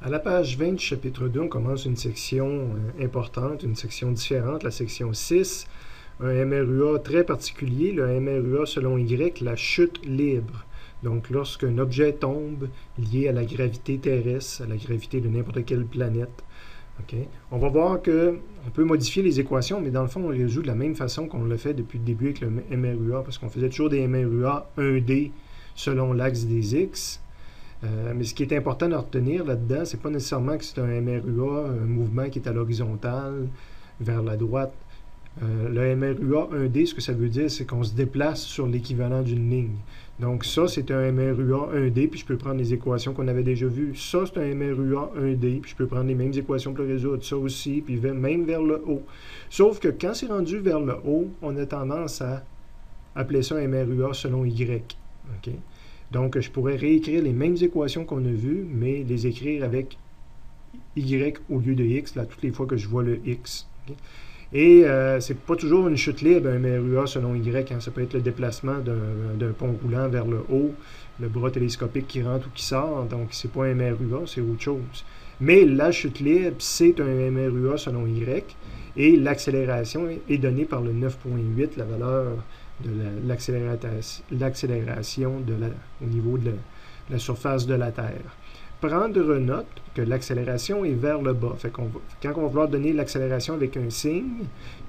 À la page 20 du chapitre 2, on commence une section importante, une section différente, la section 6, un MRUA très particulier, le MRUA selon Y, la chute libre. Donc, lorsqu'un objet tombe lié à la gravité terrestre, à la gravité de n'importe quelle planète. Okay. On va voir qu'on peut modifier les équations, mais dans le fond, on les résout de la même façon qu'on l'a fait depuis le début avec le MRUA, parce qu'on faisait toujours des MRUA 1D selon l'axe des X. Mais ce qui est important de retenir là-dedans, c'est pas nécessairement que c'est un MRUA, un mouvement qui est à l'horizontale, vers la droite. Le MRUA 1D, ce que ça veut dire, c'est qu'on se déplace sur l'équivalent d'une ligne. Donc ça, c'est un MRUA 1D, puis je peux prendre les équations qu'on avait déjà vues. Ça, c'est un MRUA 1D, puis je peux prendre les mêmes équations pour le résoudre. Ça aussi, puis même vers le haut. Sauf que quand c'est rendu vers le haut, on a tendance à appeler ça un MRUA selon Y. Okay? Donc, je pourrais réécrire les mêmes équations qu'on a vues, mais les écrire avec Y au lieu de X, là, toutes les fois que je vois le X. Okay? Et c'est pas toujours une chute libre, un MRUA selon Y. Hein. Ça peut être le déplacement d'un pont roulant vers le haut, le bras télescopique qui rentre ou qui sort. Donc, c'est pas un MRUA, c'est autre chose. Mais la chute libre, c'est un MRUA selon Y. Et l'accélération est donnée par le 9.8, la valeur de l'accélération au niveau de la surface de la Terre. Prendre note que l'accélération est vers le bas. Fait quand on va vouloir donner l'accélération avec un signe,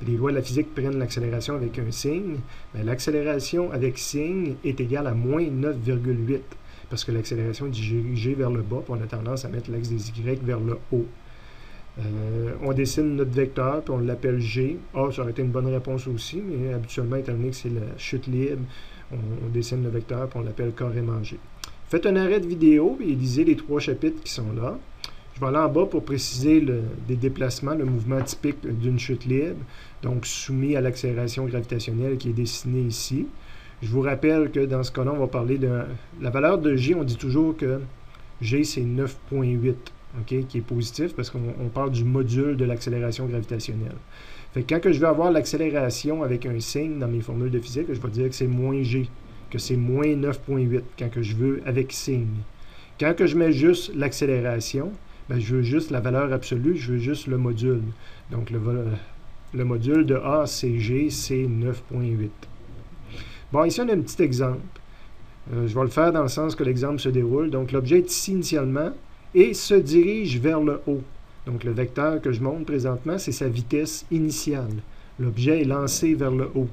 les lois de la physique prennent l'accélération avec un signe, l'accélération avec signe est égale à moins 9,8 parce que l'accélération est dirigée vers le bas, puis on a tendance à mettre l'axe des Y vers le haut. On dessine notre vecteur, puis on l'appelle G. Ah, ça aurait été une bonne réponse aussi, mais habituellement, étant donné que c'est la chute libre, on dessine le vecteur, puis on l'appelle carrément G. Faites un arrêt de vidéo, et lisez les 3 chapitres qui sont là. Je vais aller en bas pour préciser des déplacements, le mouvement typique d'une chute libre, donc soumis à l'accélération gravitationnelle qui est dessinée ici. Je vous rappelle que dans ce cas-là, on va parler de la valeur de G. On dit toujours que G, c'est 9.8. Okay, qui est positif parce qu'on parle du module de l'accélération gravitationnelle. Fait que quand que je vais avoir l'accélération avec un signe dans mes formules de physique, je vais dire que c'est moins G, que c'est moins 9.8 quand que je veux avec signe. Quand que je mets juste l'accélération, ben, je veux juste la valeur absolue, je veux juste le module. Donc le module de A, c'est G, c'est 9.8. Bon, ici on a un petit exemple. Je vais le faire dans le sens que l'exemple se déroule. Donc l'objet est ici initialement, et se dirige vers le haut. Donc, le vecteur que je montre présentement, c'est sa vitesse initiale. L'objet est lancé vers le haut.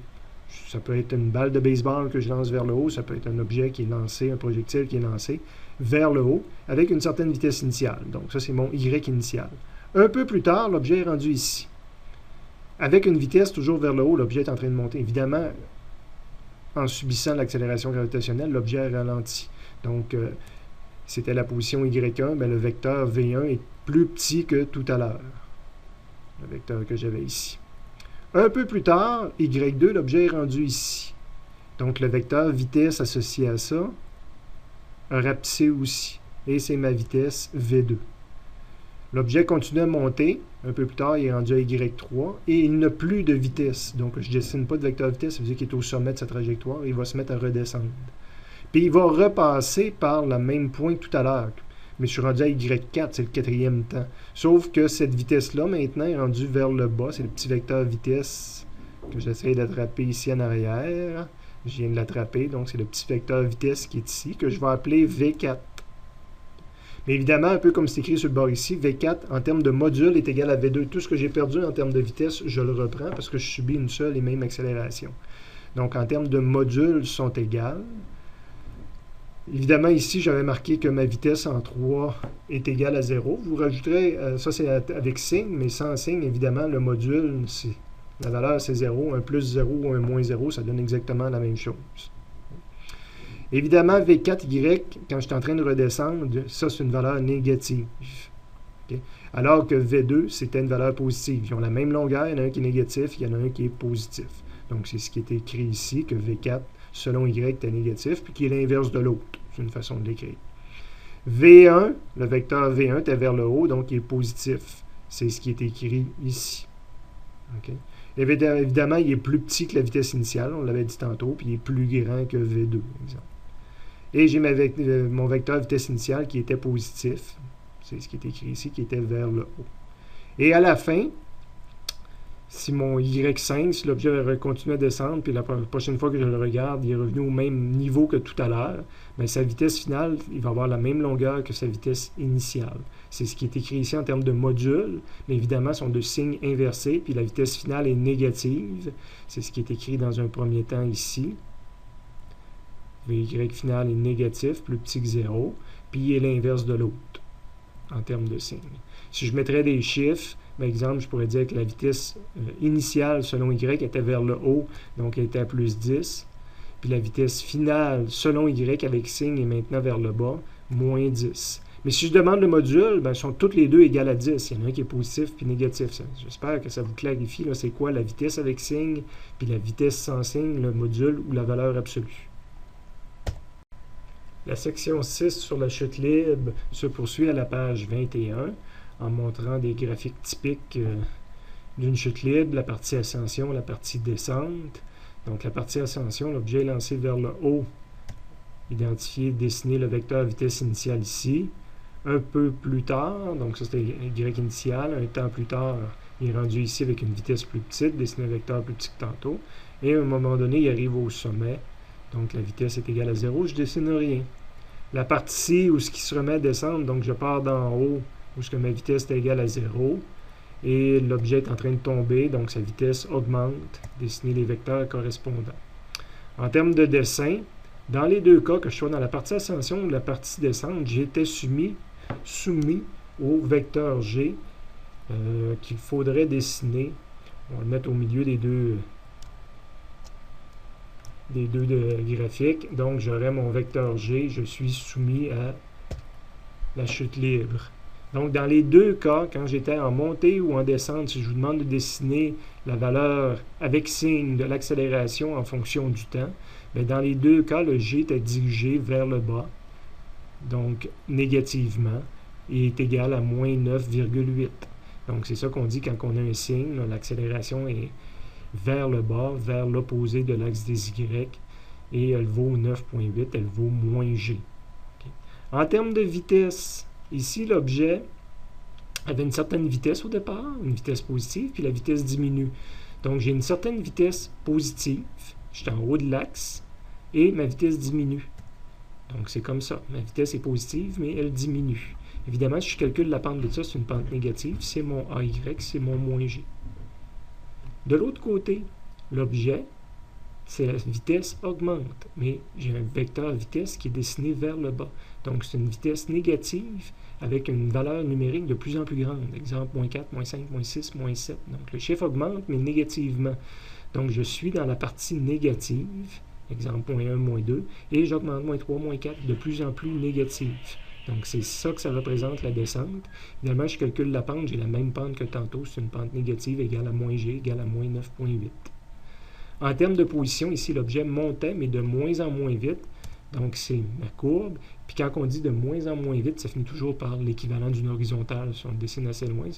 Ça peut être une balle de baseball que je lance vers le haut, ça peut être un objet qui est lancé, un projectile qui est lancé vers le haut, avec une certaine vitesse initiale. Donc, ça, c'est mon Y initial. Un peu plus tard, l'objet est rendu ici. Avec une vitesse toujours vers le haut, l'objet est en train de monter. Évidemment, en subissant l'accélération gravitationnelle, l'objet ralentit. Donc, c'était la position Y1, mais le vecteur V1 est plus petit que tout à l'heure. Le vecteur que j'avais ici. Un peu plus tard, Y2, l'objet est rendu ici. Donc le vecteur vitesse associé à ça a rapetissé aussi. Et c'est ma vitesse V2. L'objet continue à monter. Un peu plus tard, il est rendu à Y3 et il n'a plus de vitesse. Donc je ne dessine pas de vecteur vitesse, ça veut dire qu'il est au sommet de sa trajectoire. Il va se mettre à redescendre. Puis il va repasser par le même point que tout à l'heure. Mais je suis rendu à Y4, c'est le 4e temps. Sauf que cette vitesse-là, maintenant, est rendue vers le bas. C'est le petit vecteur vitesse que j'essaie d'attraper ici en arrière. Je viens de l'attraper, donc c'est le petit vecteur vitesse qui est ici, que je vais appeler V4. Mais évidemment, un peu comme c'est écrit sur le bord ici, V4, en termes de module, est égal à V2. Tout ce que j'ai perdu en termes de vitesse, je le reprends parce que je subis une seule et même accélération. Donc, en termes de modules sont égales. Évidemment, ici, j'avais marqué que ma vitesse en 3 est égale à 0. Vous rajouterez, ça c'est avec signe, mais sans signe, évidemment, le module, la valeur c'est 0. Un plus 0 ou un moins 0, ça donne exactement la même chose. Évidemment, V4Y, quand je suis en train de redescendre, ça c'est une valeur négative. Okay? Alors que V2, c'était une valeur positive. Ils ont la même longueur, il y en a un qui est négatif, il y en a un qui est positif. Donc c'est ce qui est écrit ici, que V4 selon Y était négatif, puis qui est l'inverse de l'autre. C'est une façon de l'écrire. V1, le vecteur V1 était vers le haut, donc il est positif. C'est ce qui est écrit ici. Okay? Évidemment, il est plus petit que la vitesse initiale, on l'avait dit tantôt, puis il est plus grand que V2, exemple. Et j'ai mon vecteur vitesse initiale qui était positif. C'est ce qui est écrit ici, qui était vers le haut. Et à la fin, si mon Y5, si l'objet avait continué à descendre, puis la prochaine fois que je le regarde, il est revenu au même niveau que tout à l'heure, bien, sa vitesse finale, il va avoir la même longueur que sa vitesse initiale. C'est ce qui est écrit ici en termes de modules, mais évidemment, sont de signes inversés, puis la vitesse finale est négative. C'est ce qui est écrit dans un premier temps ici. Vy final est négatif, plus petit que 0, puis il est l'inverse de l'autre, en termes de signes. Si je mettrais des chiffres, par exemple, je pourrais dire que la vitesse initiale selon Y était vers le haut, donc elle était à plus 10. Puis la vitesse finale selon Y avec signe est maintenant vers le bas, moins 10. Mais si je demande le module, ben, sont toutes les deux égales à 10. Il y en a un qui est positif puis négatif. J'espère que ça vous clarifie, c'est quoi la vitesse avec signe, puis la vitesse sans signe, le module ou la valeur absolue. La section 6 sur la chute libre se poursuit à la page 21 en montrant des graphiques typiques d'une chute libre, la partie ascension, la partie descente. Donc la partie ascension, l'objet est lancé vers le haut, identifier, dessiner le vecteur vitesse initiale ici. Un peu plus tard, donc ça c'était Y initial, un temps plus tard, il est rendu ici avec une vitesse plus petite, dessiner un vecteur plus petit que tantôt. Et à un moment donné, il arrive au sommet. Donc la vitesse est égale à 0, je dessine rien. La partie où ce qui se remet à descendre, donc je pars d'en haut, où ce que ma vitesse est égale à 0, et l'objet est en train de tomber, donc sa vitesse augmente, dessiner les vecteurs correspondants. En termes de dessin, dans les deux cas, que je sois dans la partie ascension ou la partie descente, j'étais soumis au vecteur G qu'il faudrait dessiner. On va le mettre au milieu des deux graphiques. Donc, j'aurai mon vecteur G, je suis soumis à la chute libre. Donc, dans les deux cas, quand j'étais en montée ou en descente, si je vous demande de dessiner la valeur avec signe de l'accélération en fonction du temps, bien, dans les deux cas, le G est dirigé vers le bas, donc négativement, et est égal à moins 9,8. Donc, c'est ça qu'on dit quand on a un signe, l'accélération est vers le bas, vers l'opposé de l'axe des Y, et elle vaut 9,8, elle vaut moins G. Okay. En termes de vitesse, ici, l'objet avait une certaine vitesse au départ, une vitesse positive, puis la vitesse diminue. Donc, j'ai une certaine vitesse positive, je suis en haut de l'axe, et ma vitesse diminue. Donc, c'est comme ça. Ma vitesse est positive, mais elle diminue. Évidemment, si je calcule la pente de ça, c'est une pente négative, c'est mon AY, c'est mon moins G. De l'autre côté, l'objet, la vitesse augmente, mais j'ai un vecteur vitesse qui est dessiné vers le bas. Donc, c'est une vitesse négative avec une valeur numérique de plus en plus grande. Exemple, moins 4, moins 5, moins 6, moins 7. Donc, le chiffre augmente, mais négativement. Donc, je suis dans la partie négative, exemple, moins 1, moins 2, et j'augmente moins 3, moins 4, de plus en plus négatif. Donc, c'est ça que ça représente, la descente. Évidemment, je calcule la pente, j'ai la même pente que tantôt, c'est une pente négative égale à moins G, égale à moins 9,8. En termes de position, ici, l'objet montait, mais de moins en moins vite. Donc, c'est ma courbe. Puis quand on dit de moins en moins vite, ça finit toujours par l'équivalent d'une horizontale. Si on le dessine assez loin,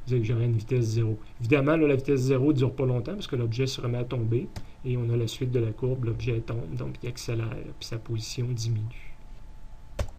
c'est que j'aurai une vitesse 0. Évidemment, là, la vitesse 0 ne dure pas longtemps parce que l'objet se remet à tomber. Et on a la suite de la courbe, l'objet tombe, donc il accélère, puis sa position diminue.